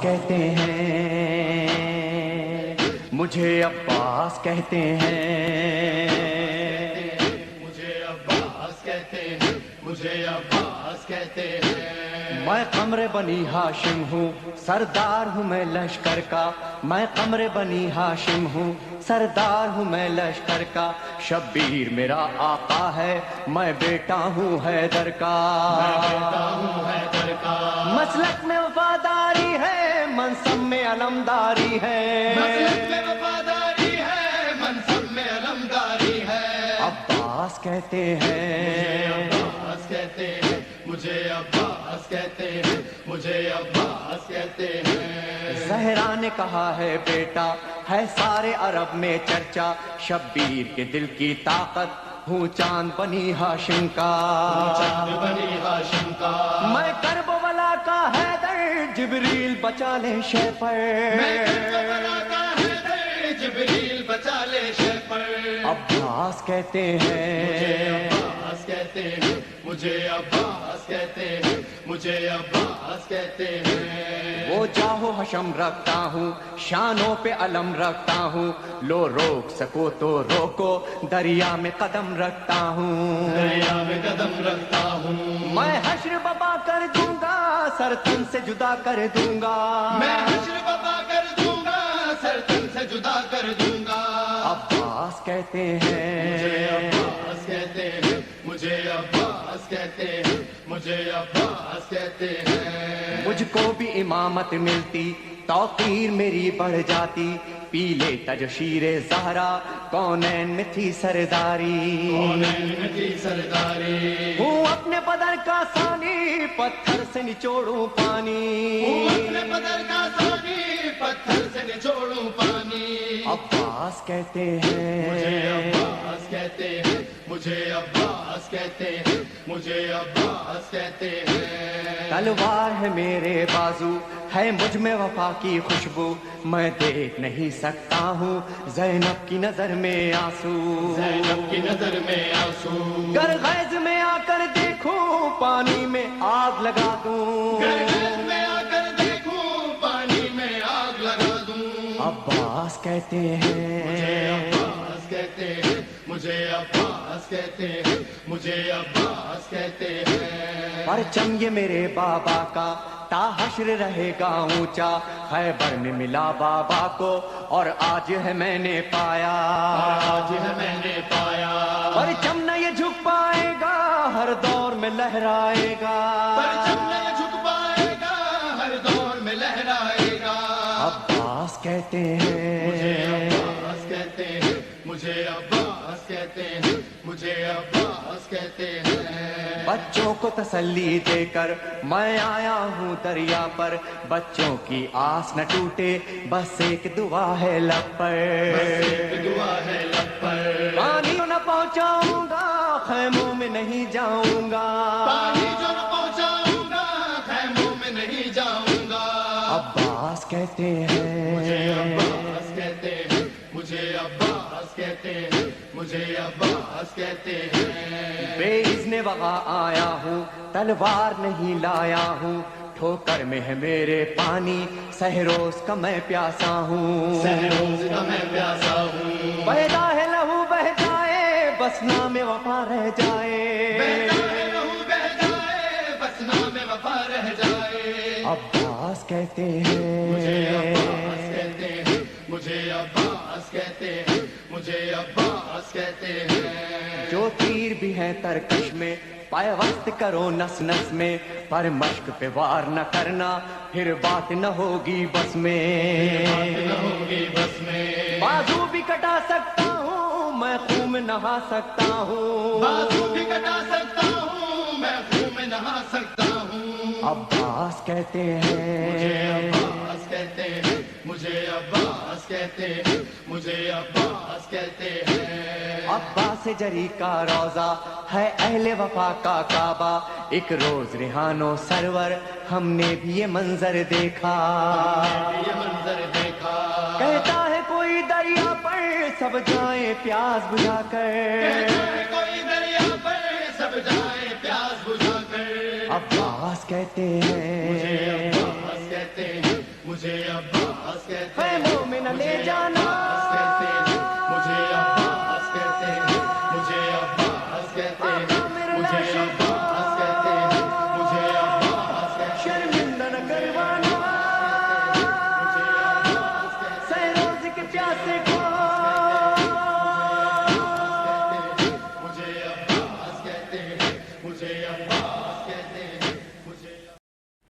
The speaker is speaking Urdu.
کہتے ہیں، مجھے عباس کہتے ہیں، مجھے عباس کہتے ہیں، مجھے عباس کہتے ہیں۔ میں قمر بنی ہاشم ہوں، سردار ہوں میں لشکر کا، میں قمر بنی ہاشم ہوں، سردار ہوں میں لشکر کا، شبیر میرا آقا ہے، میں بیٹا ہوں حیدر کا، میں بیٹا ہوں حیدر کا، مسلک میں وفاداری ہے، منصب میں علمداری ہے، مسلک میں وفاداری ہے، منصب میں علمداری ہے۔ عباس کہتے ہیں، عباس کہتے ہیں، مجھے عباس کہتے ہیں، مجھے عباس کہتے ہیں۔ زہرا نے کہا ہے بیٹا ہے سارے عرب میں چرچا، شبیر کے دل کی طاقت ہوں چاند بنی ہاشم کا، چاند بنی ہاشم کا، میں کرب ولا کا حیدر، جبریل بچا لے شہ پر، میں کربلا کا حیدر، جبریل بچا لے شہ پر۔ عباس کہتے مجھے ہیں، عباس کہتے ہیں، مجھے عباس کہتے ہیں، مجھے عباس کہتے ہیں۔ وہ جاہو حشم رکھتا ہوں، شانوں پہ علم رکھتا ہوں، لو روک سکو تو روکو، دریا میں قدم رکھتا ہوں، دریا میں قدم رکھتا ہوں، میں حشر بپا کر دوں گا، سر تن سے جدا کر دوں گا، میں حشر بپا کر دوں گا، سر تن سے جدا کر دوں گا۔ عباس کہتے مجھے ہیں، عباس کہتے ہیں، مجھے عباس کہتے ہیں، مجھے عباس کہتے ہیں۔ مجھ کو بھی امامت ملتی، توقیر میری بڑھ جاتی، پیلے تج شیر زہرا کونین میں تھی سرداری، کونین میں تھی سرداری، ہوں اپنے بدر کا ثانی، پتھر سے نچوڑوں پانی، اپنے بدر کا ثانی، پتھر سے نچوڑوں پانی۔ عباس کہتے مجھے ہیں، عباس کہتے ہیں، مجھے عباس کہتے ہیں، مجھے عباس کہتے ہیں۔ تلوار ہے میرے بازو، ہے مجھ میں وفا کی خوشبو، میں دیکھ نہیں سکتا ہوں زینب کی نظر میں آنسو، زینب کی نظر میں آنسو، گر غیظ میں آ کر دیکھوں پانی میں آگ لگا دوں، گرگز میں آ کر دیکھوں پانی میں آگ لگا دوں۔ عباس کہتے مجھے ہیں، عباس کہتے ہیں، مجھے عباس کہتے ہیں، مجھے عباس کہتے ہیں۔ پرچم یہ میرے بابا کا تا حشر رہے گا اونچا، خیبر میں ملا بابا کو اور آج ہے میں نے پایا، آج ہے میں نے پایا، پرچم نہ یہ جھک پائے گا، ہر دور میں لہرائے گا، پرچم نہ جھک پائے گا، ہر دور میں لہرائے گا۔ عباس کہتے مجھے ہیں، عباس کہتے ہیں، مجھے عباس کہتے ہیں، مجھے عباس کہتے ہیں۔ بچوں کو تسلی دے کر میں آیا ہوں دریا پر، بچوں کی آس نہ ٹوٹے بس ایک دعا ہے لب پر، ایک دعا ہے لب پر، پانی نہ پہنچاؤں گا خیموں میں نہیں جاؤں گا، پانی جو نہ پہنچاؤں گا خیموں میں نہیں جاؤں گا۔ عباس کہتے مجھے ہیں، عباس کہتے ہیں، مجھے عباس کہتے ہیں، مجھے عباس کہتے ہیں۔ بے اذن وغا آیا ہوں، تلوار نہیں لایا ہوں، ٹھوکر میں ہے میرے پانی، سہروز کا میں پیاسا ہوں، سہروز کا میں پیاسا ہوں، پیدا ہے لہو بہ جائے بس نام وفا رہ جائے، بہتا ہے لہو بہ جائے بس نام وفا رہ جائے۔ عباس کہتے مجھے عباس ہیں، کہتے ہیں، مجھے عباس کہتے ہیں، مجھے عباس کہتے ہیں۔ جو تیر بھی ہیں ترکش میں پیوست کرو نس نس میں، پر مشق پہ وار نہ کرنا پھر بات نہ ہوگی بس میں، بات نہ ہوگی بس میں، بازو بھی کٹا سکتا ہوں میں خون میں نہا سکتا ہوں، بازو بھی کٹا سکتا ہوں میں خون میں نہا سکتا ہوں۔ عباس کہتے مجھے ہیں، عباس کہتے ہیں، مجھے عباس کہتے ہیں، مجھے عباس کہتے ہیں۔ عباس جری کا روزہ ہے اہل وفا کا کعبہ، ایک روز ریحانو سرور ہم نے بھی یہ منظر دیکھا، یہ منظر دیکھا، کہتا ہے کوئی دریا پر سب جائیں پیاس بجھا کر، کوئی دریا پر سب جائے پیاس بجھا کر۔ عباس کہتے مجھے ہیں، عباس کہتے ہیں، مجھے عباس کہتے اے ہیں مومن لے جانا مجھے عباس کہتے ہیں مجھے عباس کہتے ہیں مجھے عباس کہتے ہیں مجھے عباس کہتے ہیں شرمندہ نہ کروانا